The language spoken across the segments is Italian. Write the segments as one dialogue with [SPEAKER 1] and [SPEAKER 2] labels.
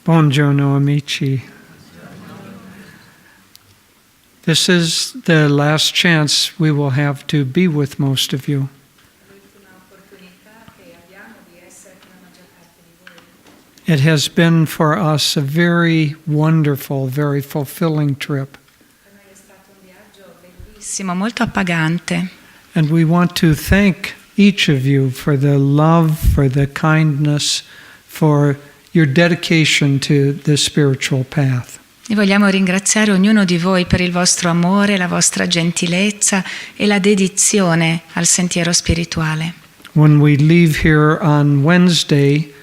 [SPEAKER 1] Buongiorno amici. This is the last chance we will have to be with most of you. It has been for us a very wonderful, very fulfilling trip.
[SPEAKER 2] Molto appagante.
[SPEAKER 1] And we want to thank each of you for the love, for the kindness, for your dedication to the spiritual path.
[SPEAKER 2] E vogliamo ringraziare ognuno di voi per il vostro amore, la vostra gentilezza e la dedizione al sentiero spirituale.
[SPEAKER 1] When we leave here on Wednesday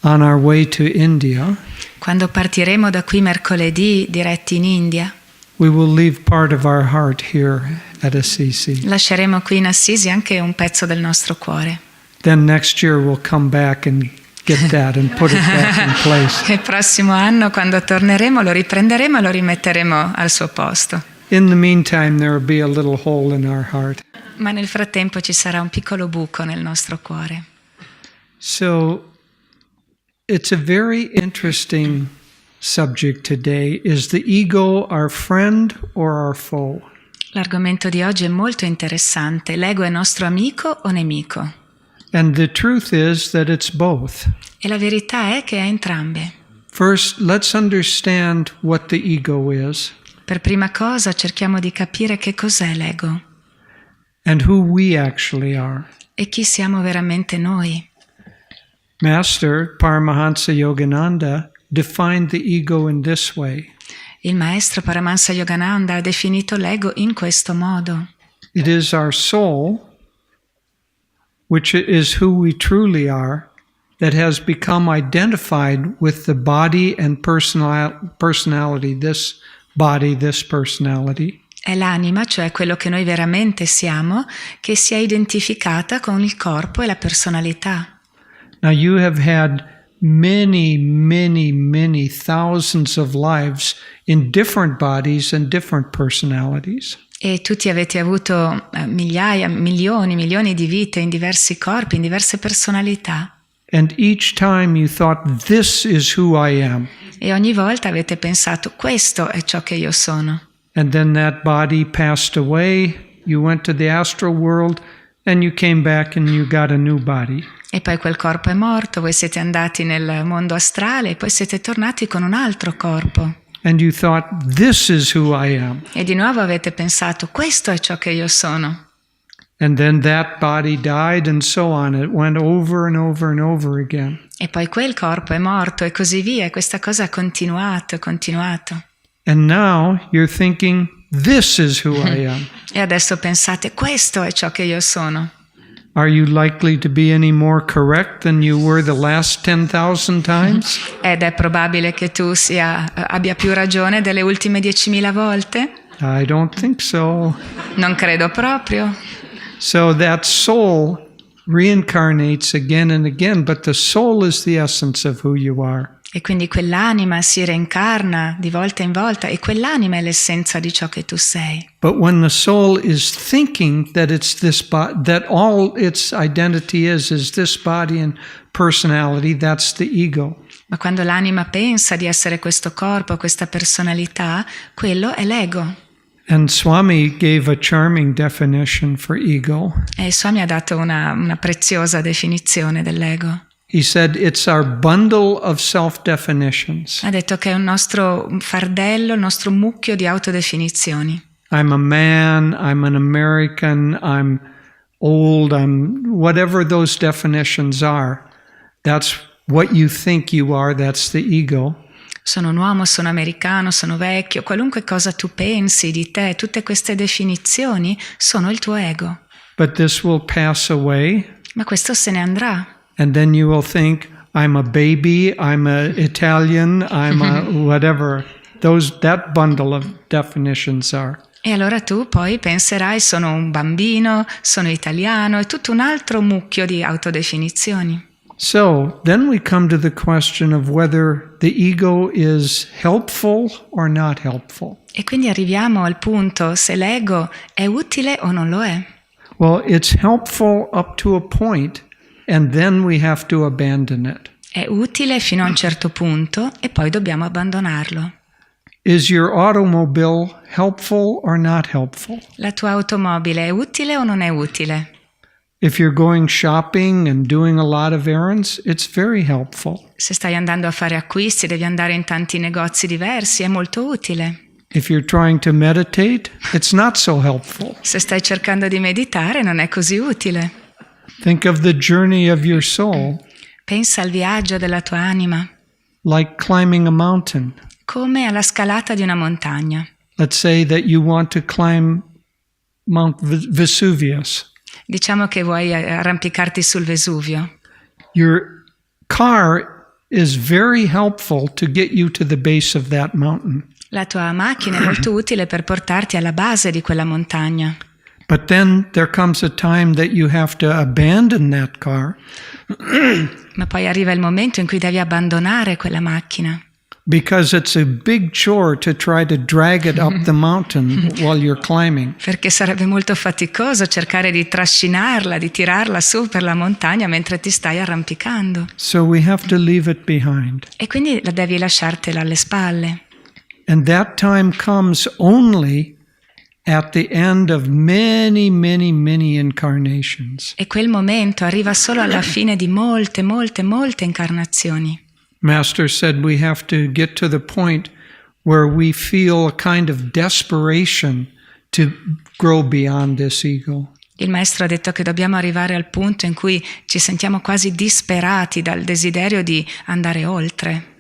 [SPEAKER 1] on our way to India,
[SPEAKER 2] quando partiremo da qui mercoledì diretti in India,
[SPEAKER 1] we will leave part of our heart here at Assisi.
[SPEAKER 2] Lasceremo qui in Assisi anche un pezzo del nostro cuore.
[SPEAKER 1] Then next year we'll come back and get that and put it back in place.
[SPEAKER 2] Il prossimo anno, quando torneremo, lo riprenderemo e lo rimetteremo al suo posto.
[SPEAKER 1] In the meantime, there will be a little hole in our heart.
[SPEAKER 2] Ma nel frattempo ci sarà un piccolo buco nel nostro cuore.
[SPEAKER 1] So, it's a very interesting subject today. Is the ego our friend or our foe?
[SPEAKER 2] L'argomento di oggi è molto interessante. L'ego è nostro amico o nemico?
[SPEAKER 1] And the truth is that it's both.
[SPEAKER 2] E la verità è che è entrambe.
[SPEAKER 1] First, let's understand what the ego is.
[SPEAKER 2] Per prima cosa cerchiamo di capire che cos'è l'ego.
[SPEAKER 1] And who we actually are.
[SPEAKER 2] E chi siamo veramente noi.
[SPEAKER 1] Master Paramahansa Yogananda defined the ego in this way.
[SPEAKER 2] Il maestro Paramahansa Yogananda ha definito l'ego in questo modo.
[SPEAKER 1] It is our soul, which is who we truly are, that has become identified with the body and personality, this body, this personality.
[SPEAKER 2] È l'anima, cioè quello che noi veramente siamo, che si è identificata con il corpo e la personalità.
[SPEAKER 1] Now you have had many thousands of lives in different bodies and different personalities.
[SPEAKER 2] E tutti avete avuto migliaia, milioni di vite in diversi corpi, in diverse personalità.
[SPEAKER 1] And each time you thought, this is who I am.
[SPEAKER 2] E ogni volta avete pensato, questo è ciò che io sono.
[SPEAKER 1] And then that body passed away, you went to the astral world, and you came back and you got a new body.
[SPEAKER 2] E poi quel corpo è morto, voi siete andati nel mondo astrale e poi siete tornati con un altro corpo.
[SPEAKER 1] And you thought, this is who I am.
[SPEAKER 2] E di nuovo avete pensato, questo è ciò che io sono.
[SPEAKER 1] And then that body died and so on. It went over and over and over again.
[SPEAKER 2] E poi quel corpo è morto e così via. E questa cosa ha continuato.
[SPEAKER 1] And now you're thinking, this is who I am.
[SPEAKER 2] E adesso pensate, questo è ciò che io sono.
[SPEAKER 1] Are you likely to be any more correct than you were the last 10,000 times?
[SPEAKER 2] Ed è probabile che tu abbia più ragione delle ultime 10.000 volte?
[SPEAKER 1] I don't think so.
[SPEAKER 2] Non credo proprio.
[SPEAKER 1] So that soul reincarnates again and again, but the soul is the essence of who you are.
[SPEAKER 2] E quindi quell'anima si reincarna di volta in volta e quell'anima è l'essenza di ciò che tu sei.
[SPEAKER 1] But when the soul is thinking that it's this that all its identity is this body and personality, that's the ego.
[SPEAKER 2] Ma quando l'anima pensa di essere questo corpo, questa personalità, quello è l'ego.
[SPEAKER 1] And Swami gave a charming definition for ego.
[SPEAKER 2] E Swami ha dato una preziosa definizione dell'ego.
[SPEAKER 1] He said it's our bundle of self-definitions.
[SPEAKER 2] Ha detto che è un nostro fardello, il nostro mucchio di autodefinizioni.
[SPEAKER 1] I'm a man, I'm an American, I'm old, I'm whatever those definitions are. That's what you think you are, that's the ego.
[SPEAKER 2] Sono un uomo, sono americano, sono vecchio, qualunque cosa tu pensi di te, tutte queste definizioni sono il tuo ego.
[SPEAKER 1] But this will pass away.
[SPEAKER 2] Ma questo se ne andrà.
[SPEAKER 1] And then you will think, I'm a baby, I'm an Italian, I'm a whatever. That bundle of definitions are.
[SPEAKER 2] E allora tu poi penserai, sono un bambino, sono italiano, è tutto un altro mucchio di autodefinizioni.
[SPEAKER 1] So, then we come to the question of whether the ego is helpful or not helpful.
[SPEAKER 2] E quindi arriviamo al punto se l'ego è utile o non lo è.
[SPEAKER 1] Well, it's helpful up to a point, and then we have to abandon it.
[SPEAKER 2] È utile fino a un certo punto e poi dobbiamo abbandonarlo.
[SPEAKER 1] Is your automobile helpful or not helpful?
[SPEAKER 2] La tua automobile è utile o non è utile?
[SPEAKER 1] If you're going shopping and doing a lot of errands, it's very helpful.
[SPEAKER 2] Se stai andando a fare acquisti, devi andare in tanti negozi diversi, è molto utile.
[SPEAKER 1] If you're trying to meditate, it's not so helpful.
[SPEAKER 2] Se stai cercando di meditare, non è così utile.
[SPEAKER 1] Think of the journey of your soul,
[SPEAKER 2] Pensa al viaggio della tua anima,
[SPEAKER 1] like climbing a mountain.
[SPEAKER 2] come alla scalata di una montagna.
[SPEAKER 1] Let's say that you want to climb Mount Vesuvius.
[SPEAKER 2] Diciamo che vuoi arrampicarti sul Vesuvio.
[SPEAKER 1] Your car is very helpful to get you to the base of that mountain.
[SPEAKER 2] La tua macchina è molto utile per portarti alla base di quella montagna.
[SPEAKER 1] But then there comes a time that you have to abandon that car
[SPEAKER 2] Ma poi arriva il momento in cui devi abbandonare quella macchina.
[SPEAKER 1] because it's a big chore to try to drag it up the mountain while you're climbing.
[SPEAKER 2] Perché sarebbe molto faticoso cercare di trascinarla, di tirarla su per la montagna mentre ti stai arrampicando.
[SPEAKER 1] So we have to leave it behind.
[SPEAKER 2] E quindi la devi lasciartela alle spalle.
[SPEAKER 1] And that time comes only at the end of many, many, many incarnations.
[SPEAKER 2] E quel momento arriva solo alla fine di molte, molte, molte incarnazioni.
[SPEAKER 1] Master said we have to get to the point where we feel a kind of desperation to grow beyond this ego.
[SPEAKER 2] Il maestro ha detto che dobbiamo arrivare al punto in cui ci sentiamo quasi disperati dal desiderio di andare oltre.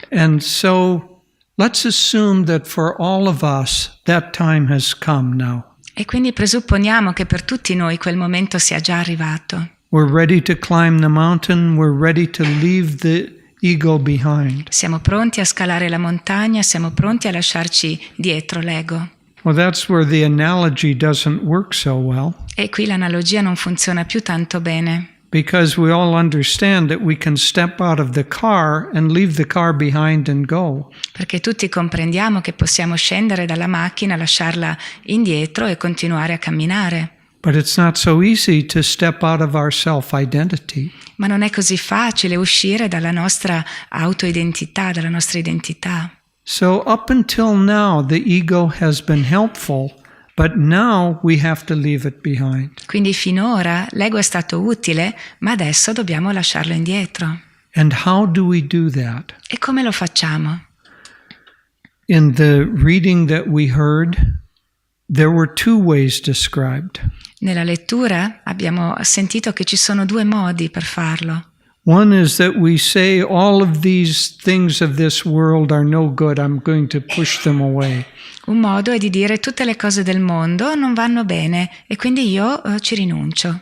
[SPEAKER 1] And so let's assume that for all of us that time has come now.
[SPEAKER 2] E quindi presupponiamo che per tutti noi quel momento sia già arrivato.
[SPEAKER 1] We're ready to climb the mountain, we're ready to leave the ego behind.
[SPEAKER 2] Siamo pronti a scalare la montagna, siamo pronti a lasciarci dietro l'ego.
[SPEAKER 1] Well, that's where the analogy doesn't work so well,
[SPEAKER 2] E qui l'analogia non funziona più tanto bene,
[SPEAKER 1] because we all understand that we can step out of the car and leave the car behind and go.
[SPEAKER 2] perché tutti comprendiamo che possiamo scendere dalla macchina, lasciarla indietro e continuare a camminare.
[SPEAKER 1] But it's not so easy to step out of our self-identity.
[SPEAKER 2] Ma non è così facile uscire dalla nostra autoidentità, dalla nostra identità.
[SPEAKER 1] So up until now, the ego has been helpful, but now we have to leave it behind.
[SPEAKER 2] Quindi finora l'ego è stato utile, ma adesso dobbiamo lasciarlo indietro.
[SPEAKER 1] And how do we do that?
[SPEAKER 2] E come lo facciamo?
[SPEAKER 1] In the reading that we heard, there were two ways described.
[SPEAKER 2] Nella lettura abbiamo sentito che ci sono due modi per farlo.
[SPEAKER 1] One is that we say all of these things of this world are no good, I'm going to push them away.
[SPEAKER 2] Un modo è di dire tutte le cose del mondo non vanno bene e quindi io ci rinuncio.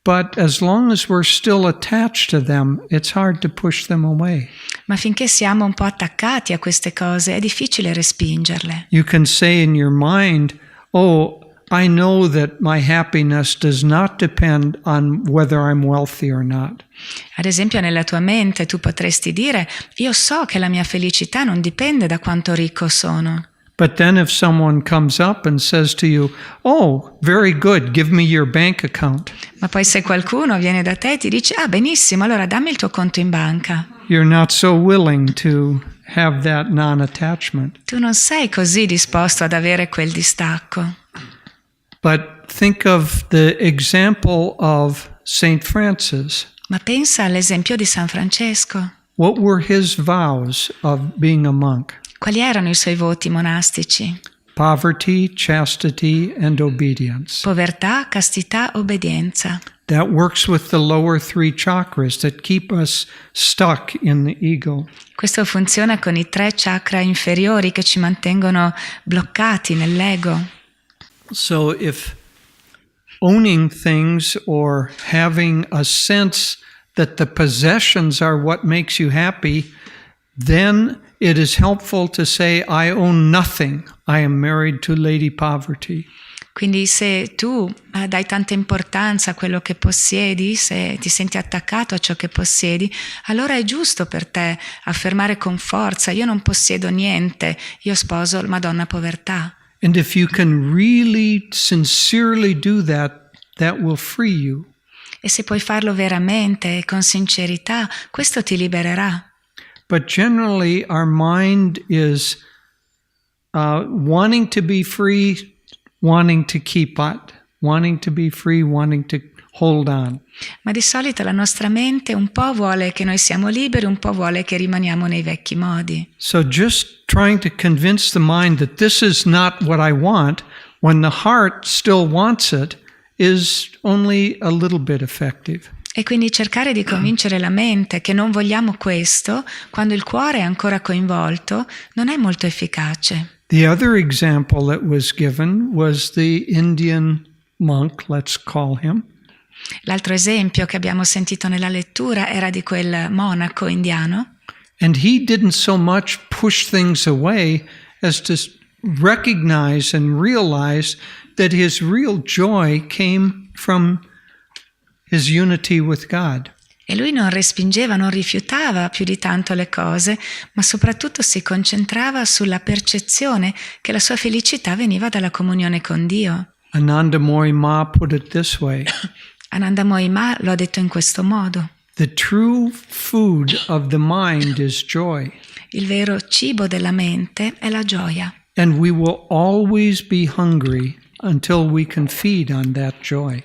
[SPEAKER 1] But as long as we're still attached to them, it's hard to push them away.
[SPEAKER 2] Ma finché siamo un po' attaccati a queste cose è difficile respingerle.
[SPEAKER 1] You can say in your mind, oh, I know that my happiness does not depend on whether I'm wealthy or not.
[SPEAKER 2] Ad esempio nella tua mente tu potresti dire io so che la mia felicità non dipende da quanto ricco sono.
[SPEAKER 1] But then if someone comes up and says to you, oh, very good, give me your bank account.
[SPEAKER 2] Ma poi se qualcuno viene da te e ti dice benissimo, allora dammi il tuo conto in banca.
[SPEAKER 1] You're not so willing to have that non-attachment.
[SPEAKER 2] Tu non sei così disposto ad avere quel distacco.
[SPEAKER 1] But think of the example of Saint Francis.
[SPEAKER 2] Ma pensa all'esempio di San Francesco.
[SPEAKER 1] What were his vows of being a monk?
[SPEAKER 2] Quali erano i suoi voti monastici?
[SPEAKER 1] Poverty, chastity, and obedience.
[SPEAKER 2] Povertà, castità, obbedienza.
[SPEAKER 1] That works with the lower three chakras that keep us stuck in the ego.
[SPEAKER 2] Questo funziona con i 3 chakra inferiori che ci mantengono bloccati nell'ego.
[SPEAKER 1] So if owning things or having a sense that the possessions are what makes you happy, then it is helpful to say, I own nothing. I am married to Lady Poverty.
[SPEAKER 2] Quindi se tu dai tanta importanza a quello che possiedi, se ti senti attaccato a ciò che possiedi, allora è giusto per te affermare con forza, io non possiedo niente, io sposo Madonna Povertà.
[SPEAKER 1] And if you can really sincerely do that, that will free you.
[SPEAKER 2] E se puoi farlo veramente e con sincerità, questo ti libererà.
[SPEAKER 1] But generally our mind is wanting to be free, wanting to keep it, wanting to be free, wanting to hold on.
[SPEAKER 2] Ma di solito la nostra mente un po' vuole che noi siamo liberi, un po' vuole che rimaniamo nei vecchi modi.
[SPEAKER 1] So just trying to convince the mind that this is not what I want, when the heart still wants it, is only a little bit effective.
[SPEAKER 2] E quindi cercare di convincere la mente che non vogliamo questo, quando il cuore è ancora coinvolto, non è molto efficace.
[SPEAKER 1] The other example that was given was the Indian monk, let's call him.
[SPEAKER 2] L'altro esempio che abbiamo sentito nella lettura era di quel monaco indiano.
[SPEAKER 1] And he didn't so much push things away as to recognize and realize that his real joy came from his unity with God.
[SPEAKER 2] E lui non respingeva, non rifiutava più di tanto le cose, ma soprattutto si concentrava sulla percezione che la sua felicità veniva dalla comunione con Dio.
[SPEAKER 1] Anandamoy Ma put it this way.
[SPEAKER 2] Anandamoy Ma lo ha detto in questo modo.
[SPEAKER 1] The true food of the mind is joy.
[SPEAKER 2] Il vero cibo della mente è la gioia.
[SPEAKER 1] And we will always be hungry until we can feed on that joy.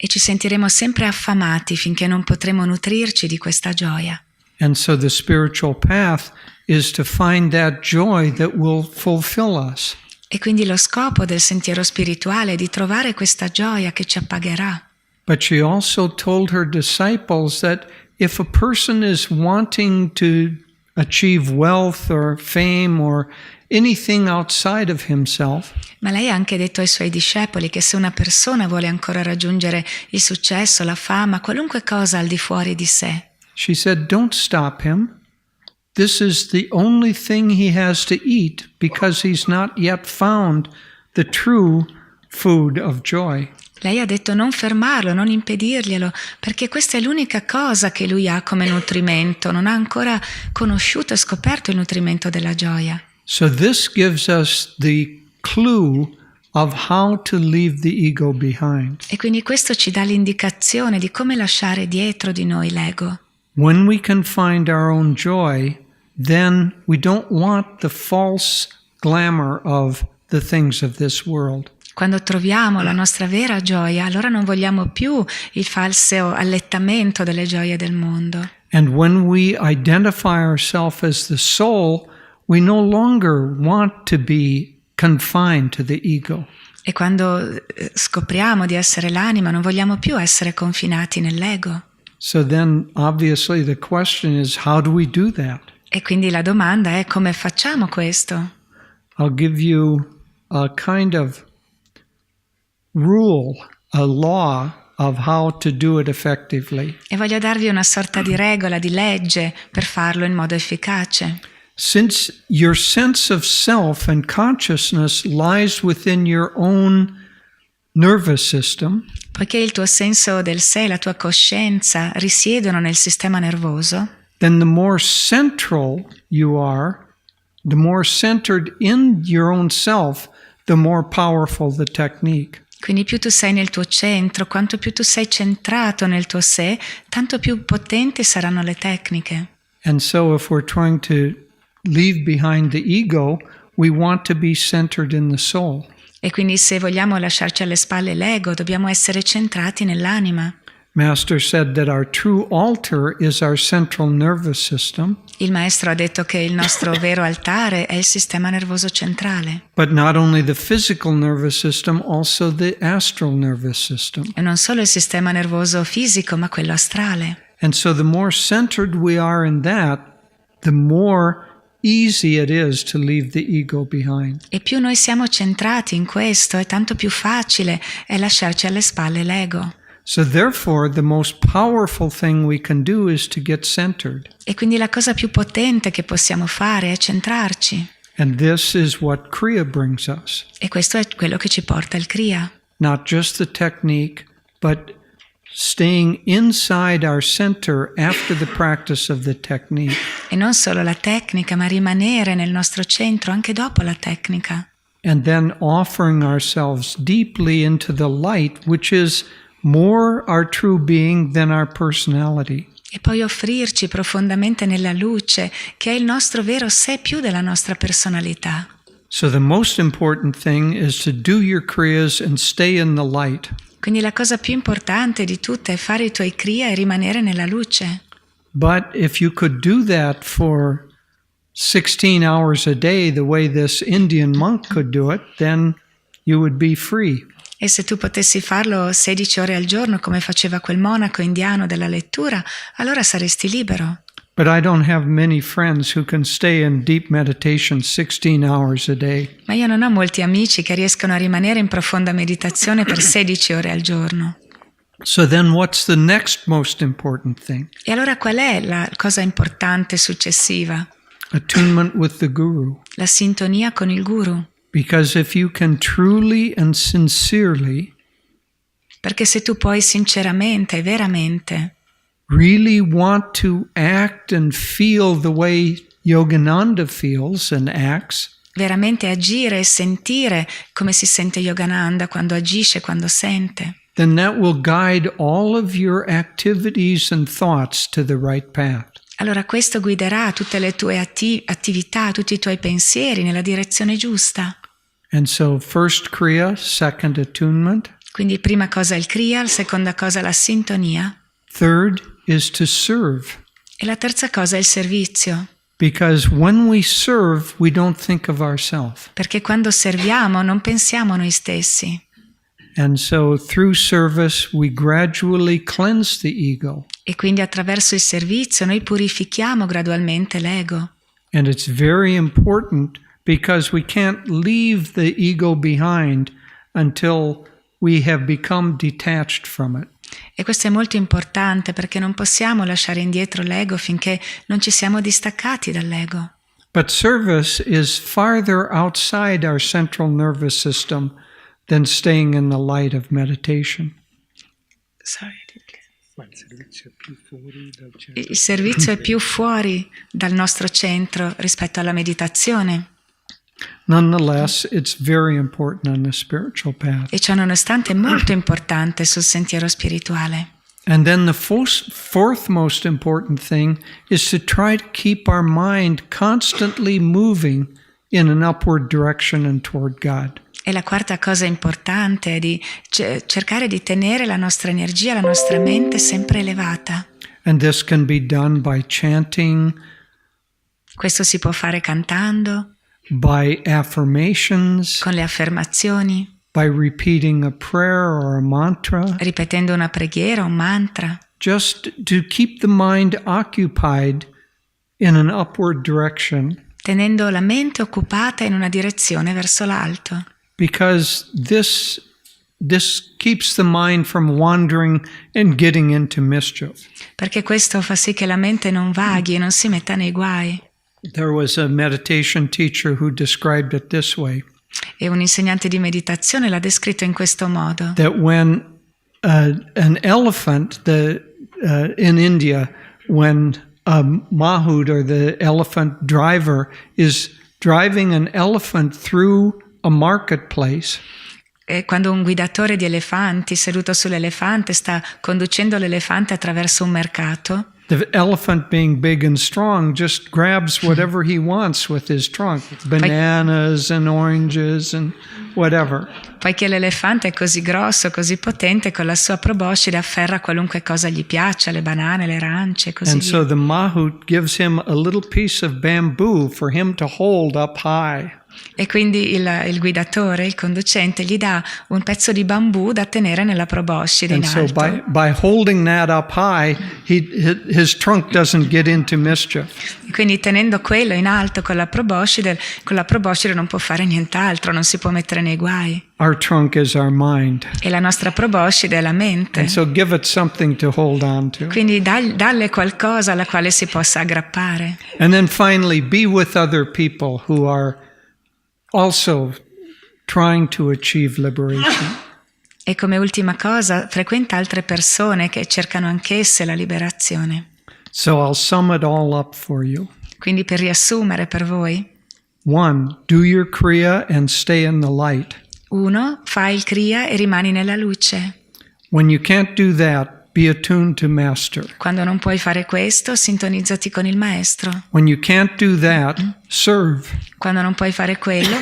[SPEAKER 2] E ci sentiremo sempre affamati finché non potremo nutrirci di questa gioia.
[SPEAKER 1] And so the spiritual path is to find that joy that will fulfill us.
[SPEAKER 2] E quindi lo scopo del sentiero spirituale è di trovare questa gioia che ci appagherà.
[SPEAKER 1] But she also told her disciples that if a person is wanting to achieve wealth or fame or anything outside of himself,
[SPEAKER 2] Ma lei ha anche detto ai suoi discepoli che se una persona vuole ancora raggiungere il successo, la fama, qualunque cosa al di fuori di sé,
[SPEAKER 1] she said, don't stop him. This is the only thing he has to eat because he's not yet found the true food of joy.
[SPEAKER 2] lei ha detto non fermarlo, non impedirglielo, perché questa è l'unica cosa che lui ha come nutrimento, non ha ancora conosciuto e scoperto il nutrimento della gioia.
[SPEAKER 1] So this gives us the clue of how to leave the ego behind.
[SPEAKER 2] E quindi questo ci dà l'indicazione di come lasciare dietro di noi l'ego.
[SPEAKER 1] When we can find our own joy, then we don't want the false glamour of the things of this world.
[SPEAKER 2] Quando troviamo la nostra vera gioia, allora non vogliamo più il falso allettamento delle gioie del mondo.
[SPEAKER 1] And when we identify ourselves as the soul, we no longer want to be confined to the ego.
[SPEAKER 2] E quando scopriamo di essere l'anima, non vogliamo più essere confinati nell'ego.
[SPEAKER 1] So then obviously the question is, how do we do that?
[SPEAKER 2] E quindi la domanda è come facciamo questo?
[SPEAKER 1] I'll give you a kind of rule, a law of how to do it effectively.
[SPEAKER 2] E voglio darvi una sorta di regola, di legge per farlo in modo efficace.
[SPEAKER 1] Since your sense of self and consciousness lies within your own nervous system,
[SPEAKER 2] Poiché il tuo senso del sé, la tua coscienza risiedono nel sistema nervoso,
[SPEAKER 1] then the more central you are, the more centered in your own self, the more powerful the technique.
[SPEAKER 2] quindi più tu sei nel tuo centro, quanto più tu sei centrato nel tuo sé, tanto più potenti saranno le tecniche.
[SPEAKER 1] And so if we're trying to leave behind the ego, we want to be centered in the soul.
[SPEAKER 2] E quindi se vogliamo lasciarci alle spalle l'ego, dobbiamo essere centrati nell'anima.
[SPEAKER 1] Master said that our true altar is our central nervous system,
[SPEAKER 2] Il maestro ha detto che il nostro vero altare è il sistema nervoso centrale.
[SPEAKER 1] but not only the physical nervous system, also the astral nervous system.
[SPEAKER 2] E non solo il sistema nervoso fisico, ma quello astrale.
[SPEAKER 1] And so the more centered we are in that, the more easy it is to leave the ego behind.
[SPEAKER 2] E più noi siamo centrati in questo, e tanto più facile è lasciarci alle spalle l'ego.
[SPEAKER 1] So therefore, the most powerful thing we can do is to get centered.
[SPEAKER 2] E quindi la cosa più potente che possiamo fare è centrarci.
[SPEAKER 1] And this is what Kriya brings us.
[SPEAKER 2] E questo è quello che ci porta il Kriya.
[SPEAKER 1] Not just the technique, but staying inside our center after the practice of the technique.
[SPEAKER 2] E non solo la tecnica, ma rimanere nel nostro centro anche dopo la tecnica.
[SPEAKER 1] And then offering ourselves deeply into the light, which is more our true being than our personality.
[SPEAKER 2] E poi offrirci profondamente nella luce, che è il nostro vero sé più della nostra personalità.
[SPEAKER 1] So the most important thing is to do your kriyas and stay in the light.
[SPEAKER 2] Quindi la cosa più importante di tutte è fare i tuoi kriya e rimanere nella luce.
[SPEAKER 1] But if you could do that for 16 hours a day, the way this Indian monk could do it, then you would be free.
[SPEAKER 2] E se tu potessi farlo 16 ore al giorno come faceva quel monaco indiano della lettura, allora saresti libero.
[SPEAKER 1] But I don't have many friends who can stay in deep meditation 16 hours a day.
[SPEAKER 2] Ma io non ho molti amici che riescono a rimanere in profonda meditazione per 16 ore al giorno.
[SPEAKER 1] So then what's the next most important thing?
[SPEAKER 2] E allora qual è la cosa importante successiva?
[SPEAKER 1] Attunement with the Guru.
[SPEAKER 2] La sintonia con il Guru.
[SPEAKER 1] Because if you can truly and sincerely
[SPEAKER 2] Perché se tu puoi sinceramente e veramente
[SPEAKER 1] really want to act and feel the way Yogananda feels and acts,
[SPEAKER 2] veramente agire e sentire come si sente Yogananda quando agisce, quando sente,
[SPEAKER 1] then that will guide all of your activities and thoughts to the right path.
[SPEAKER 2] allora questo guiderà tutte le tue attività, tutti i tuoi pensieri nella direzione giusta.
[SPEAKER 1] And so first kriya, second attunement.
[SPEAKER 2] Quindi prima cosa il kriya, seconda cosa la sintonia
[SPEAKER 1] Third is to serve.
[SPEAKER 2] e la terza cosa è il servizio.
[SPEAKER 1] Because when we serve, we don't think of ourselves.
[SPEAKER 2] Perché quando serviamo non pensiamo a noi stessi.
[SPEAKER 1] And so through service, we gradually cleanse the ego.
[SPEAKER 2] E quindi attraverso il servizio noi purifichiamo gradualmente l'ego.
[SPEAKER 1] And it's very important because we can't leave the ego behind until we have become detached from it.
[SPEAKER 2] E questo è molto importante perché non possiamo lasciare indietro l'ego finché non ci siamo distaccati dall'ego.
[SPEAKER 1] But service is farther outside our central nervous system than staying in the light of meditation.
[SPEAKER 2] Il servizio è più fuori dal nostro centro rispetto alla meditazione.
[SPEAKER 1] Nonetheless, it's very important on the spiritual path.
[SPEAKER 2] E ciò nonostante è molto importante sul sentiero spirituale.
[SPEAKER 1] And then the fourth most important thing is to try to keep our mind constantly moving in an upward direction and toward God.
[SPEAKER 2] E la quarta cosa importante è di cercare di tenere la nostra energia, la nostra mente sempre elevata.
[SPEAKER 1] And this can be done by chanting,
[SPEAKER 2] Questo si può fare cantando,
[SPEAKER 1] by affirmations,
[SPEAKER 2] con le affermazioni,
[SPEAKER 1] by repeating a prayer or a mantra,
[SPEAKER 2] ripetendo una preghiera, un mantra,
[SPEAKER 1] just to keep the mind occupied in an upward direction.
[SPEAKER 2] tenendo la mente occupata in una direzione verso l'alto.
[SPEAKER 1] Because this keeps the mind from wandering and getting into mischief.
[SPEAKER 2] Perché questo fa sì che la mente non vaghi e non si metta nei guai.
[SPEAKER 1] There was a meditation teacher who described it this way.
[SPEAKER 2] E un insegnante di meditazione l'ha descritto in questo modo.
[SPEAKER 1] That when an elephant, in India, when a mahout or the elephant driver is driving an elephant through a marketplace,
[SPEAKER 2] E quando un guidatore di elefanti seduto sull'elefante sta conducendo l'elefante attraverso un mercato,
[SPEAKER 1] the elephant, being big and strong, just grabs whatever he wants with his trunk, bananas and oranges and whatever.
[SPEAKER 2] poiché l'elefante è così grosso, così potente, con la sua proboscide afferra qualunque cosa gli piaccia, le banane, le arance e così
[SPEAKER 1] And
[SPEAKER 2] via.
[SPEAKER 1] so the mahout gives him a little piece of bamboo for him to hold up high.
[SPEAKER 2] E quindi il guidatore, il conducente, gli dà un pezzo di bambù da tenere nella proboscide in
[SPEAKER 1] And so
[SPEAKER 2] alto.
[SPEAKER 1] by holding that up high, his trunk doesn't get into mischief.
[SPEAKER 2] Quindi tenendo quello in alto con la proboscide non può fare nient'altro, non si può mettere nei guai.
[SPEAKER 1] Our trunk is our mind.
[SPEAKER 2] E la nostra proboscide è la mente.
[SPEAKER 1] And so give it something to hold on to.
[SPEAKER 2] Quindi dalle qualcosa alla quale si possa aggrappare.
[SPEAKER 1] And then finally, be with other people who are also trying to achieve liberation.
[SPEAKER 2] E come ultima cosa, frequenta altre persone che cercano anch'esse la liberazione.
[SPEAKER 1] So I'll sum it all up for you.
[SPEAKER 2] Quindi per riassumere per voi,
[SPEAKER 1] 1, do your kriya and stay in the light.
[SPEAKER 2] 1. Fai il kriya e rimani nella luce.
[SPEAKER 1] When you can't do that, be attuned to Master.
[SPEAKER 2] Quando non puoi fare questo, sintonizzati con il maestro.
[SPEAKER 1] When you can't do that, serve.
[SPEAKER 2] Quando non puoi fare quello,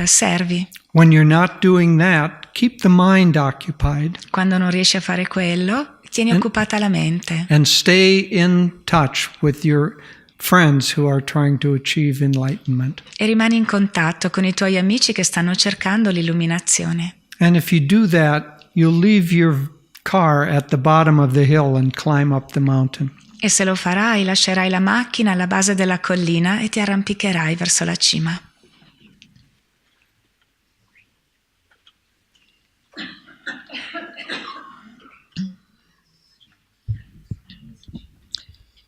[SPEAKER 2] servi.
[SPEAKER 1] When you're not doing that, keep the mind occupied.
[SPEAKER 2] Quando non riesci a fare quello, tieni occupata la mente.
[SPEAKER 1] And stay in touch with your friends who are trying to achieve enlightenment.
[SPEAKER 2] E rimani in contatto con i tuoi amici che stanno cercando l'illuminazione.
[SPEAKER 1] And if you do that, you'll leave your car at the bottom of the hill and climb up the mountain.
[SPEAKER 2] E se lo farai, lascerai la macchina alla base della collina e ti arrampicherai verso la cima.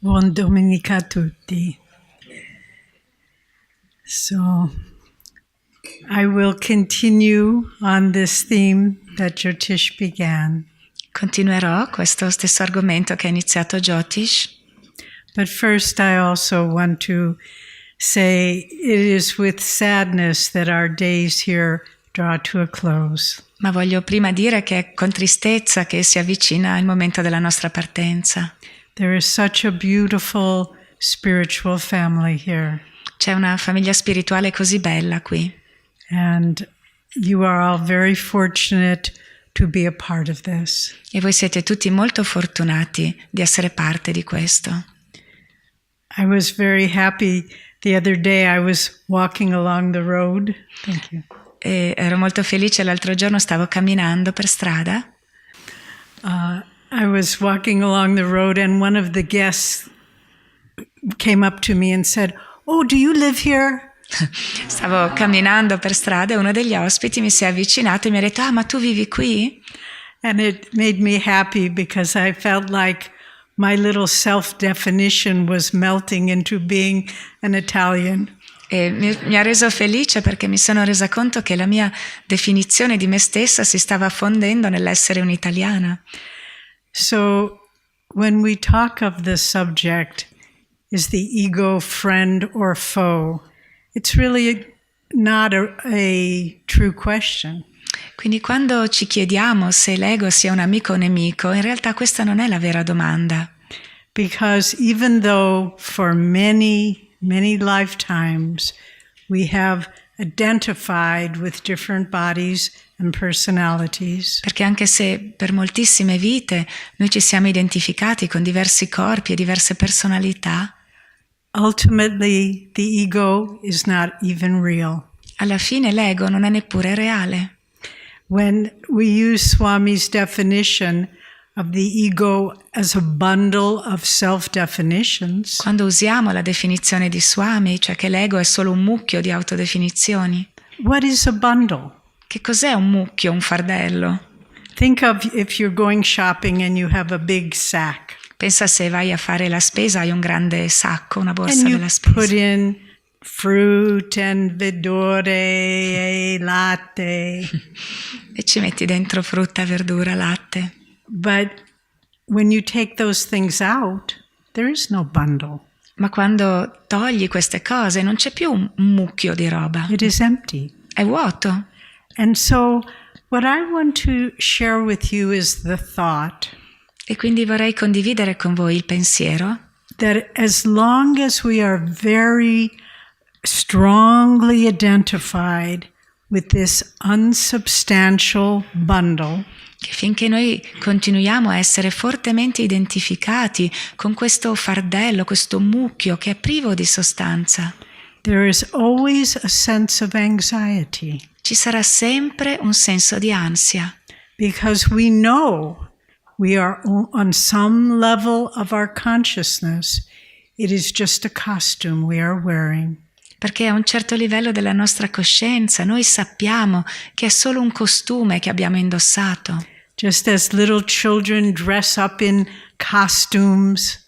[SPEAKER 3] Buon domenica a tutti. So, I will continue on this theme that Jyotish began.
[SPEAKER 2] Continuerò questo stesso argomento che ha iniziato Jyotish.
[SPEAKER 3] But first, I also want to say it is with sadness that our days here draw to a close.
[SPEAKER 2] Ma voglio prima dire che è con tristezza che si avvicina il momento della nostra partenza.
[SPEAKER 3] There is such a beautiful spiritual family here.
[SPEAKER 2] C'è una famiglia spirituale così bella qui.
[SPEAKER 3] And you are all very fortunate to be a part of this.
[SPEAKER 2] E voi siete tutti molto fortunati di essere parte di questo.
[SPEAKER 3] I was very happy the other day. I was walking along the road. Thank you.
[SPEAKER 2] E ero molto felice l'altro giorno, stavo camminando per strada.
[SPEAKER 3] I was walking along the road and one of the guests came up to me and said, "Oh, do you live here?"
[SPEAKER 2] Stavo camminando per strada e uno degli ospiti mi si è avvicinato e mi ha detto: "Ah, ma tu vivi qui?"
[SPEAKER 3] And it made me happy because I felt like my little self-definition was melting into being an Italian.
[SPEAKER 2] E mi ha reso felice perché mi sono resa conto che la mia definizione di me stessa si stava fondendo nell'essere un'italiana.
[SPEAKER 3] So when we talk of the subject, is the ego friend or foe? It's really not a true question.
[SPEAKER 2] Quindi quando ci chiediamo se l'ego sia un amico o nemico, in realtà questa non è la vera domanda.
[SPEAKER 3] Because even though for many, many lifetimes we have identified with different bodies and personalities,
[SPEAKER 2] Perché anche se per moltissime vite noi ci siamo identificati con diversi corpi e diverse personalità,
[SPEAKER 3] ultimately the ego is not even real.
[SPEAKER 2] alla fine l'ego non è neppure reale.
[SPEAKER 3] When we use Swami's definition of the ego as a bundle of self-definitions,
[SPEAKER 2] Quando usiamo la definizione di Swami, cioè che l'ego è solo un mucchio di autodefinizioni,
[SPEAKER 3] what is a bundle?
[SPEAKER 2] che cos'è un mucchio, un fardello?
[SPEAKER 3] Think of if you're going shopping and you have a big sack.
[SPEAKER 2] Pensa se vai a fare la spesa, hai un grande sacco, una borsa
[SPEAKER 3] And you
[SPEAKER 2] della spesa.
[SPEAKER 3] put in fruit and verdure e latte.
[SPEAKER 2] E ci metti dentro frutta, verdura, latte.
[SPEAKER 3] But when you take those things out, there is no bundle.
[SPEAKER 2] Ma quando togli queste cose non c'è più un mucchio di roba.
[SPEAKER 3] It is empty.
[SPEAKER 2] È vuoto.
[SPEAKER 3] And so what I want to share with you is the thought
[SPEAKER 2] E quindi vorrei condividere con voi il pensiero
[SPEAKER 3] that as long as we are very strongly identified with this unsubstantial bundle,
[SPEAKER 2] che finché noi continuiamo a essere fortemente identificati con questo fardello, questo mucchio che è privo di sostanza,
[SPEAKER 3] there is always a sense of anxiety
[SPEAKER 2] ci sarà sempre un senso di ansia,
[SPEAKER 3] because we know we are on some level of our consciousness. It is just a costume we are wearing.
[SPEAKER 2] perché a un certo livello della nostra coscienza noi sappiamo che è solo un costume che abbiamo indossato.
[SPEAKER 3] Just as little children dress up in costumes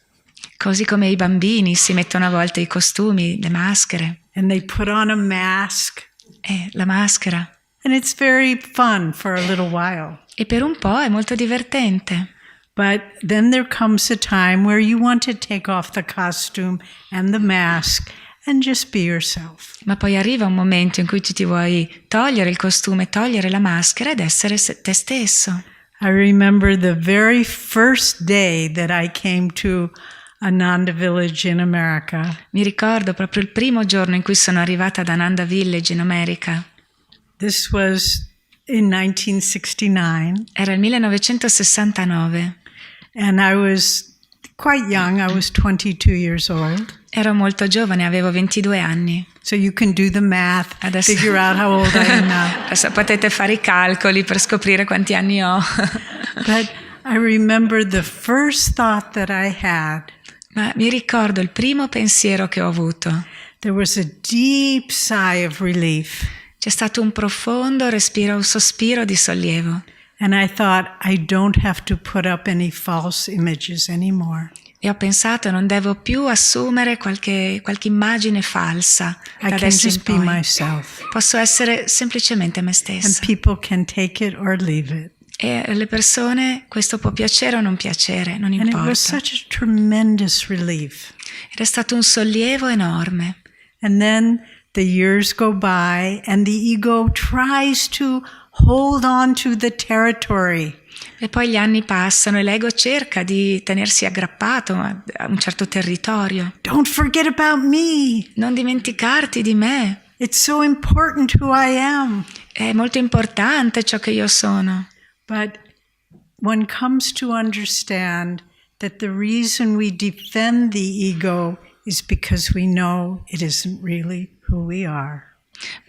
[SPEAKER 2] Così come i bambini si mettono a volte i costumi, le maschere,
[SPEAKER 3] and they put on a mask,
[SPEAKER 2] la maschera.
[SPEAKER 3] and it's very fun for a little while.
[SPEAKER 2] E per un po' è molto divertente.
[SPEAKER 3] But then there comes a time where you want to take off the costume and the mask and just be yourself.
[SPEAKER 2] Ma poi arriva un momento in cui tu ti vuoi togliere il costume, togliere la maschera ed essere te stesso.
[SPEAKER 3] I remember the very first day that I came to Ananda Village in America.
[SPEAKER 2] Mi ricordo proprio il primo giorno in cui sono arrivata ad Ananda Village in America.
[SPEAKER 3] This was in 1969.
[SPEAKER 2] Era il 1969.
[SPEAKER 3] And I was quite young. I was 22 years old.
[SPEAKER 2] Ero molto giovane, avevo 22 anni.
[SPEAKER 3] So you can do the math,
[SPEAKER 2] Adesso-
[SPEAKER 3] figure out how old I am now.
[SPEAKER 2] Adesso potete fare i calcoli per scoprire quanti anni ho.
[SPEAKER 3] But I remember the first thought that I had.
[SPEAKER 2] Ma mi ricordo il primo pensiero che ho avuto.
[SPEAKER 3] There was a deep sigh of relief.
[SPEAKER 2] C'è stato un profondo respiro, un sospiro di sollievo.
[SPEAKER 3] And I thought, I don't have to put up any false images anymore.
[SPEAKER 2] E ho pensato, non devo più assumere qualche immagine falsa
[SPEAKER 3] I
[SPEAKER 2] da
[SPEAKER 3] can
[SPEAKER 2] adesso in
[SPEAKER 3] just be
[SPEAKER 2] poi.
[SPEAKER 3] myself.
[SPEAKER 2] Posso essere semplicemente me
[SPEAKER 3] And
[SPEAKER 2] stessa.
[SPEAKER 3] people can take it or leave it.
[SPEAKER 2] E alle persone questo può piacere o non piacere, non
[SPEAKER 3] And it
[SPEAKER 2] importa.
[SPEAKER 3] was such a tremendous relief.
[SPEAKER 2] Ed è stato un sollievo enorme.
[SPEAKER 3] And then the years go by and the ego tries to hold on to the territory.
[SPEAKER 2] E poi gli anni passano e l'ego cerca di tenersi aggrappato a un certo territorio.
[SPEAKER 3] Don't forget about me.
[SPEAKER 2] Non dimenticarti di me.
[SPEAKER 3] It's so important who I am.
[SPEAKER 2] È molto importante ciò che io sono.
[SPEAKER 3] But one comes to understand that the reason we defend the ego is because we know it isn't really who we are.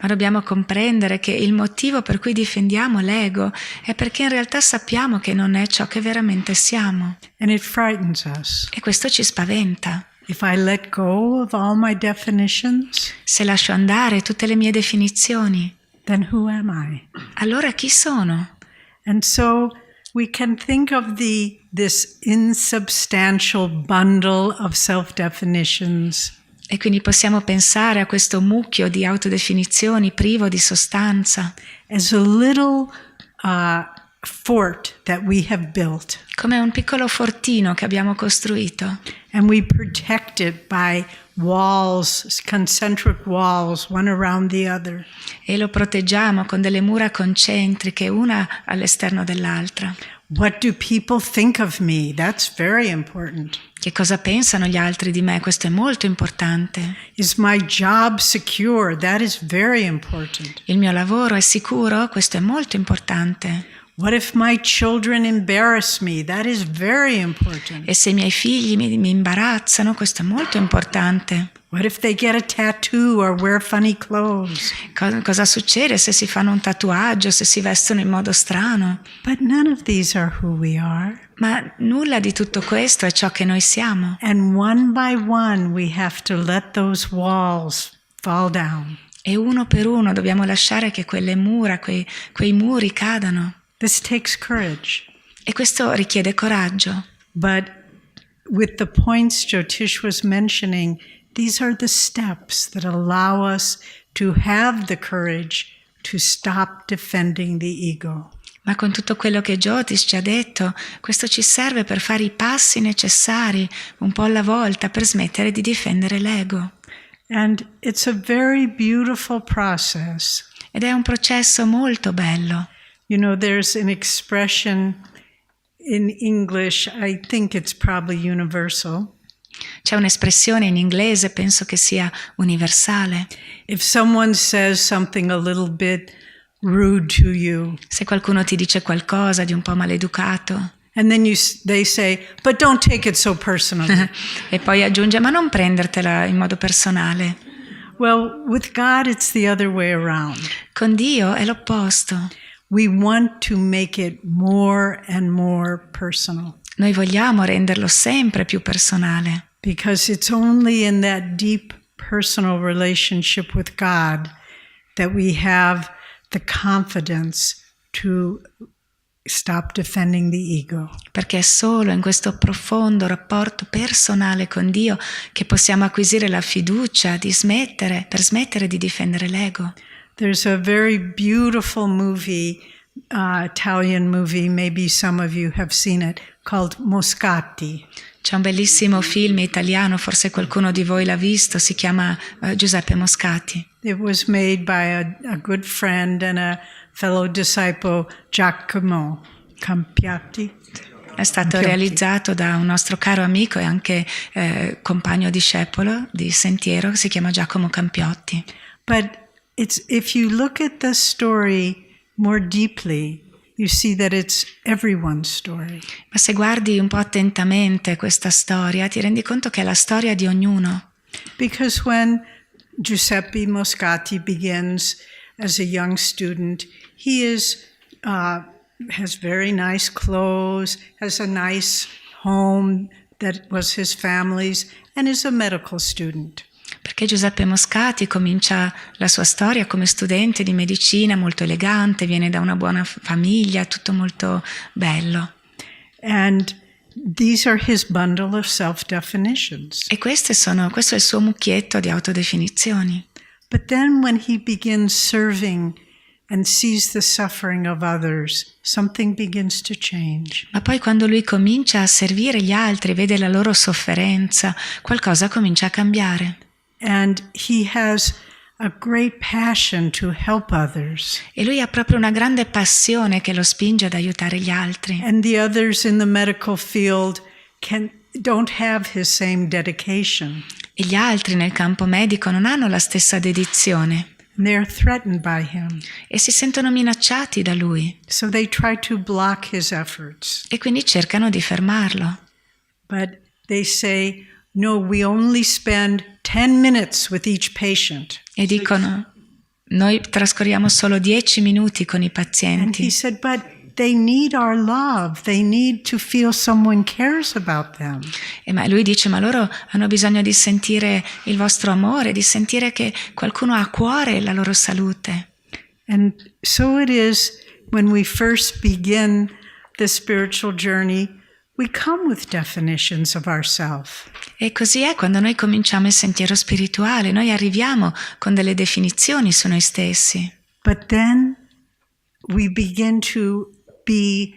[SPEAKER 2] Ma dobbiamo comprendere che il motivo per cui difendiamo l'ego è perché in realtà sappiamo che non è ciò che veramente siamo.
[SPEAKER 3] And it frightens us.
[SPEAKER 2] E questo ci spaventa.
[SPEAKER 3] If I let go of all my definitions,
[SPEAKER 2] Se lascio andare tutte le mie definizioni,
[SPEAKER 3] then who am I?
[SPEAKER 2] allora chi sono?
[SPEAKER 3] And so we can think of this insubstantial bundle of self-definitions
[SPEAKER 2] E quindi possiamo pensare a questo mucchio di autodefinizioni privo di sostanza,
[SPEAKER 3] as a little fort that we have built.
[SPEAKER 2] come un piccolo fortino che abbiamo costruito.
[SPEAKER 3] And we protect it by walls, concentric walls, one around the other.
[SPEAKER 2] E lo proteggiamo con delle mura concentriche, una all'esterno dell'altra.
[SPEAKER 3] What do people think of me? That's very important.
[SPEAKER 2] Che cosa pensano gli altri di me? Questo è molto importante.
[SPEAKER 3] Is my job secure? That is very important.
[SPEAKER 2] Il mio lavoro è sicuro? Questo è molto importante.
[SPEAKER 3] What if my children embarrass me? That is very important.
[SPEAKER 2] E se i miei figli mi imbarazzano? Questo è molto importante.
[SPEAKER 3] What if they get a tattoo or wear funny clothes?
[SPEAKER 2] Cosa succede se si fanno un tatuaggio, se si vestono in modo strano?
[SPEAKER 3] But none of these are who we are.
[SPEAKER 2] Ma nulla di tutto questo è ciò che noi siamo.
[SPEAKER 3] And one by one we have to let those walls fall down.
[SPEAKER 2] E uno per uno dobbiamo lasciare che quelle mura, quei muri cadano.
[SPEAKER 3] This takes courage.
[SPEAKER 2] E questo richiede coraggio.
[SPEAKER 3] But with the points Jyotish was mentioning, these are the steps that allow us to have the courage to stop defending the ego.
[SPEAKER 2] Ma con tutto quello che Jyotish ci ha detto, questo ci serve per fare i passi necessari, un po' alla volta, per smettere di difendere l'ego.
[SPEAKER 3] And it's a very beautiful process.
[SPEAKER 2] Ed è un processo molto bello.
[SPEAKER 3] You know, there's an expression in English, I think it's probably universal.
[SPEAKER 2] C'è un'espressione in inglese, penso che sia universale.
[SPEAKER 3] If someone says something a little bit rude to you,
[SPEAKER 2] Se qualcuno ti dice qualcosa di un po' maleducato,
[SPEAKER 3] and then they say, but don't take it so personally.
[SPEAKER 2] e poi aggiunge, ma non prendertela in modo personale.
[SPEAKER 3] Well, with God, it's the other way around.
[SPEAKER 2] Con Dio è l'opposto.
[SPEAKER 3] We want to make it more and more personal.
[SPEAKER 2] Noi vogliamo renderlo sempre più personale.
[SPEAKER 3] Because it's only in that deep personal relationship with God that we have the confidence to stop defending the ego.
[SPEAKER 2] Perché è solo in questo profondo rapporto personale con Dio che possiamo acquisire la fiducia per smettere di difendere l'ego.
[SPEAKER 3] There's a very beautiful movie, Italian movie, maybe some of you have seen it, called Moscati.
[SPEAKER 2] C'è un bellissimo film italiano, forse qualcuno di voi l'ha visto, si chiama Giuseppe Moscati.
[SPEAKER 3] It was made by a good friend and a fellow disciple, Giacomo. Campiati.
[SPEAKER 2] È stato realizzato da un nostro caro amico e anche compagno discepolo di Sentiero, si chiama Giacomo Campiotti.
[SPEAKER 3] But if you look at the story more deeply, you see that it's everyone's story.
[SPEAKER 2] Ma se guardi un po' attentamente questa storia, ti rendi conto che è la storia di ognuno.
[SPEAKER 3] Because when Giuseppe Moscati begins as a young student, he has very nice clothes, has a nice home that was his family's, and is a medical student.
[SPEAKER 2] Perché Giuseppe Moscati comincia la sua storia come studente di medicina, molto elegante, viene da una buona famiglia, tutto molto bello.
[SPEAKER 3] And these are his bundle of self-definitions.
[SPEAKER 2] E questo è il suo mucchietto di autodefinizioni.
[SPEAKER 3] But then when he begins serving and sees the suffering of others, something begins to change.
[SPEAKER 2] Ma poi quando lui comincia a servire gli altri, vede la loro sofferenza, qualcosa comincia a cambiare.
[SPEAKER 3] And he has a great passion to help others.
[SPEAKER 2] E lui ha proprio una grande passione che lo spinge ad aiutare gli altri.
[SPEAKER 3] And the others in the medical field don't have his same dedication.
[SPEAKER 2] E gli altri nel campo medico non hanno la stessa dedizione.
[SPEAKER 3] They're threatened by him.
[SPEAKER 2] E si sentono minacciati da lui.
[SPEAKER 3] So they try to block his efforts.
[SPEAKER 2] E quindi cercano di fermarlo.
[SPEAKER 3] But they say, no, we only spend 10 minutes with each patient.
[SPEAKER 2] E dicono, noi trascorriamo solo 10 minuti con i
[SPEAKER 3] And he
[SPEAKER 2] pazienti.
[SPEAKER 3] said, but they need our love. They need to feel someone cares about them.
[SPEAKER 2] E lui dice, ma loro hanno bisogno di sentire il vostro amore, di sentire che qualcuno ha a cuore la loro salute.
[SPEAKER 3] And so it is when we first begin the spiritual journey, we come with definitions of ourselves.
[SPEAKER 2] E così è quando noi cominciamo il sentiero spirituale, noi arriviamo con delle definizioni su noi stessi.
[SPEAKER 3] But then we begin to be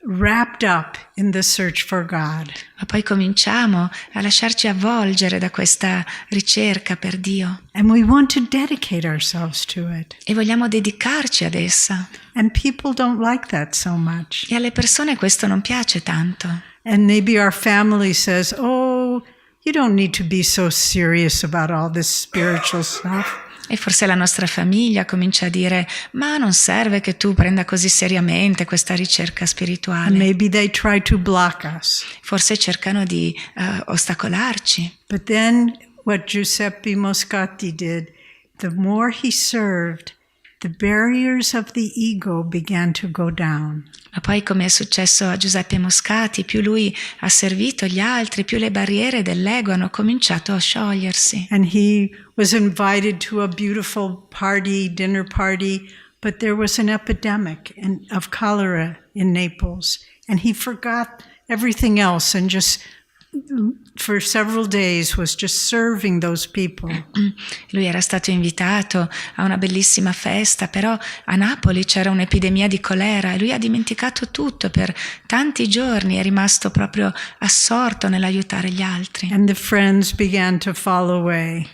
[SPEAKER 3] wrapped up in the search for God.
[SPEAKER 2] Ma poi cominciamo a lasciarci avvolgere da questa ricerca per Dio.
[SPEAKER 3] And we want to dedicate ourselves to it.
[SPEAKER 2] E vogliamo dedicarci ad essa.
[SPEAKER 3] And people don't like that so much.
[SPEAKER 2] E alle persone questo non piace tanto.
[SPEAKER 3] And maybe our family says, oh, you don't need to be so serious about all this spiritual stuff.
[SPEAKER 2] E forse la nostra famiglia comincia a dire, ma non serve che tu prenda così seriamente questa ricerca
[SPEAKER 3] And
[SPEAKER 2] spirituale.
[SPEAKER 3] maybe they try to block us.
[SPEAKER 2] Forse cercano di ostacolarci.
[SPEAKER 3] But then what Giuseppe Moscati did, the more he served, the barriers of the ego began to go down.
[SPEAKER 2] Ma poi, come è successo a Giuseppe Moscati, più lui ha servito gli altri, più le barriere dell'ego hanno cominciato a sciogliersi.
[SPEAKER 3] And he was invited to a beautiful dinner party, but there was an epidemic of cholera in Naples. And he forgot everything else and just for several days was just serving those people.
[SPEAKER 2] Lui era stato invitato a una bellissima festa, però a Napoli c'era un'epidemia di colera e lui ha dimenticato tutto per tanti giorni, è rimasto proprio assorto nell'aiutare gli altri.
[SPEAKER 3] And the friends began to fall away.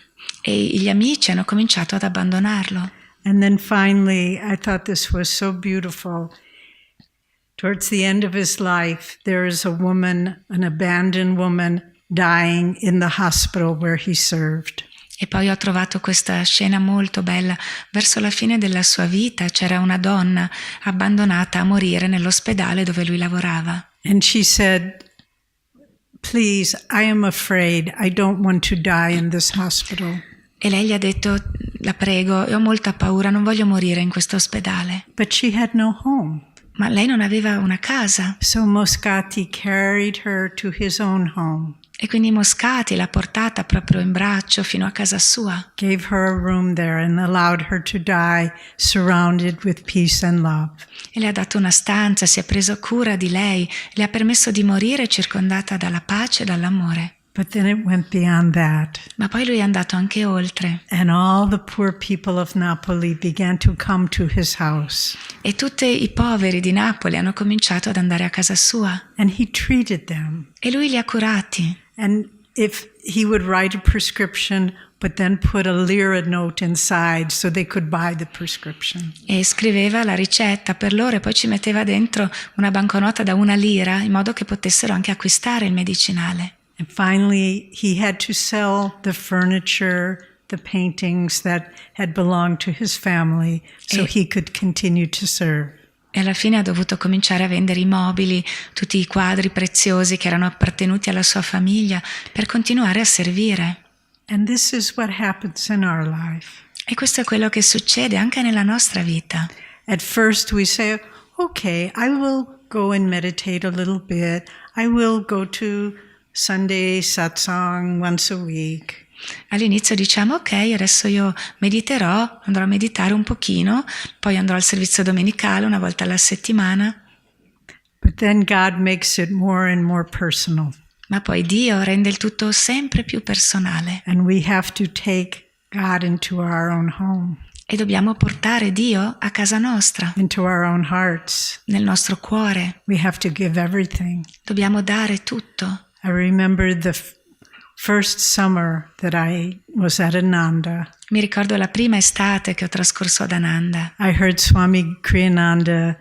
[SPEAKER 2] E gli amici hanno cominciato ad abbandonarlo.
[SPEAKER 3] And then finally, I thought this was so beautiful. Towards the end of his life, there is a woman, an abandoned woman, dying in the hospital where he served.
[SPEAKER 2] E poi ho trovato questa scena molto bella. Verso la fine della sua vita c'era una donna abbandonata a morire nell'ospedale dove lui lavorava.
[SPEAKER 3] And she said, please, I am afraid. I don't want to die in this hospital.
[SPEAKER 2] E lei gli ha detto, la prego, ho molta paura, non voglio morire in questo ospedale.
[SPEAKER 3] But she had no home.
[SPEAKER 2] Ma lei non aveva una casa.
[SPEAKER 3] So Moscati carried her to his own home.
[SPEAKER 2] E quindi Moscati l'ha portata proprio in braccio fino a casa sua.
[SPEAKER 3] Gave her a room there and allowed her to die surrounded with peace and love.
[SPEAKER 2] E le ha dato una stanza, si è preso cura di lei, le ha permesso di morire circondata dalla pace e dall'amore.
[SPEAKER 3] But then it went beyond that.
[SPEAKER 2] Ma poi lui è andato anche oltre.
[SPEAKER 3] And all the poor people of Napoli began to come to his house.
[SPEAKER 2] E tutti i poveri di Napoli hanno cominciato ad andare a casa sua.
[SPEAKER 3] And he treated them.
[SPEAKER 2] E lui li ha curati.
[SPEAKER 3] And if he would write a prescription, but then put a lira note inside so they could buy the prescription.
[SPEAKER 2] E scriveva la ricetta per loro e poi ci metteva dentro una banconota da 1 lira in modo che potessero anche acquistare il medicinale.
[SPEAKER 3] And finally, he had to sell the furniture, the paintings that had belonged to his family so he could continue to serve.
[SPEAKER 2] E alla fine ha dovuto cominciare a vendere i mobili, tutti i quadri preziosi che erano appartenuti alla sua famiglia per continuare a servire.
[SPEAKER 3] And this is what happens in our life.
[SPEAKER 2] E questo è quello che succede anche nella nostra vita.
[SPEAKER 3] At first we say, okay, I will go and meditate a little bit. I will go to Sunday satsang once a week.
[SPEAKER 2] All'inizio diciamo ok, adesso io mediterò, andrò a meditare un pochino, poi andrò al servizio domenicale una volta alla settimana.
[SPEAKER 3] But then God makes it more and more personal.
[SPEAKER 2] Ma poi Dio rende il tutto sempre più personale.
[SPEAKER 3] And we have to take God into our own home,
[SPEAKER 2] E dobbiamo portare Dio a casa nostra,
[SPEAKER 3] into our own hearts.
[SPEAKER 2] nel nostro cuore.
[SPEAKER 3] We have to give everything.
[SPEAKER 2] Dobbiamo dare tutto.
[SPEAKER 3] I remember the first summer that I was at Ananda.
[SPEAKER 2] Mi ricordo la prima estate che ho trascorso ad Ananda
[SPEAKER 3] I heard Swami Kriyananda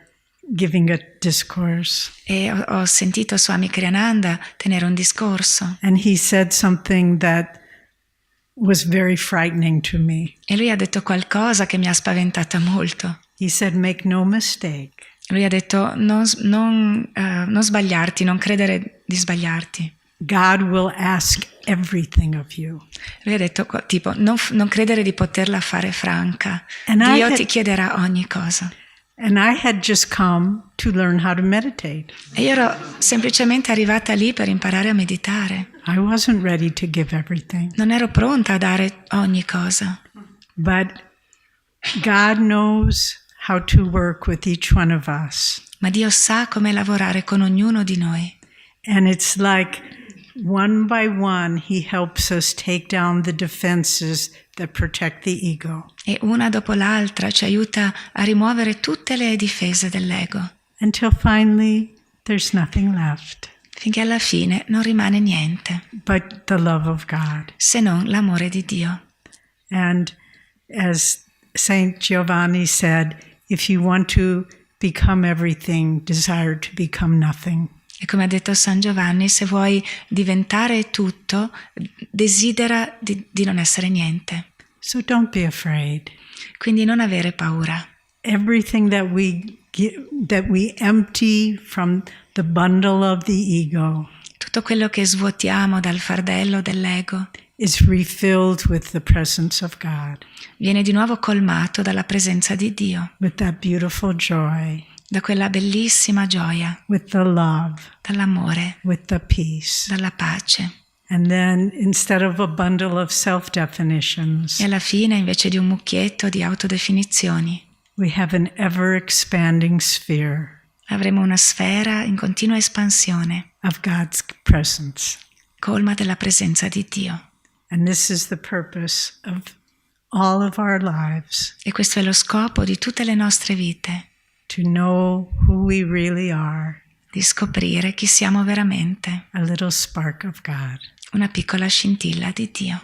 [SPEAKER 3] giving a discourse.
[SPEAKER 2] e ho sentito Swami Kriyananda tenere un discorso.
[SPEAKER 3] And he said something that was very frightening to me.
[SPEAKER 2] E lui ha detto qualcosa che mi ha spaventata molto.
[SPEAKER 3] He said, make no mistake.
[SPEAKER 2] Lui ha detto non sbagliarti, non credere di sbagliarti.
[SPEAKER 3] God will ask everything of you.
[SPEAKER 2] Lui ha detto tipo non credere di poterla fare franca.
[SPEAKER 3] And
[SPEAKER 2] Dio ti chiederà ogni cosa.
[SPEAKER 3] And I had just come to learn how to meditate.
[SPEAKER 2] E io ero semplicemente arrivata lì per imparare a meditare.
[SPEAKER 3] I wasn't ready to give everything.
[SPEAKER 2] Non ero pronta a dare ogni cosa.
[SPEAKER 3] But God knows how to work with each one of us.
[SPEAKER 2] Ma Dio sa come lavorare con ognuno di noi.
[SPEAKER 3] And it's like one by one, He helps us take down the defenses that protect the ego.
[SPEAKER 2] E una dopo l'altra ci aiuta a rimuovere tutte le difese dell'ego.
[SPEAKER 3] Until finally, there's nothing left
[SPEAKER 2] Finché alla fine non rimane niente,
[SPEAKER 3] but the love of God.
[SPEAKER 2] se non l'amore di Dio.
[SPEAKER 3] And as Saint Giovanni said, if you want to become everything, desire to become nothing.
[SPEAKER 2] E come ha detto San Giovanni, se vuoi diventare tutto, desidera di non essere niente.
[SPEAKER 3] So don't be afraid.
[SPEAKER 2] Quindi non avere paura.
[SPEAKER 3] Everything that we empty from the bundle of the ego
[SPEAKER 2] Tutto quello che svuotiamo dal fardello dell'ego
[SPEAKER 3] is refilled with the presence of God,
[SPEAKER 2] viene di nuovo colmato dalla presenza di Dio,
[SPEAKER 3] with that beautiful joy,
[SPEAKER 2] da quella bellissima gioia,
[SPEAKER 3] with the love,
[SPEAKER 2] dall'amore,
[SPEAKER 3] with the peace.
[SPEAKER 2] dalla pace.
[SPEAKER 3] And then instead of a bundle of self-definitions,
[SPEAKER 2] E alla fine, invece di un mucchietto di autodefinizioni,
[SPEAKER 3] we have an ever-expanding sphere
[SPEAKER 2] avremo una sfera in continua espansione,
[SPEAKER 3] of God's presence.
[SPEAKER 2] colma della presenza di Dio.
[SPEAKER 3] And this is the purpose of all of our lives,
[SPEAKER 2] E questo è lo scopo di tutte le nostre vite,
[SPEAKER 3] to know who we really are,
[SPEAKER 2] di scoprire chi siamo veramente,
[SPEAKER 3] a little spark of God.
[SPEAKER 2] una piccola scintilla di Dio.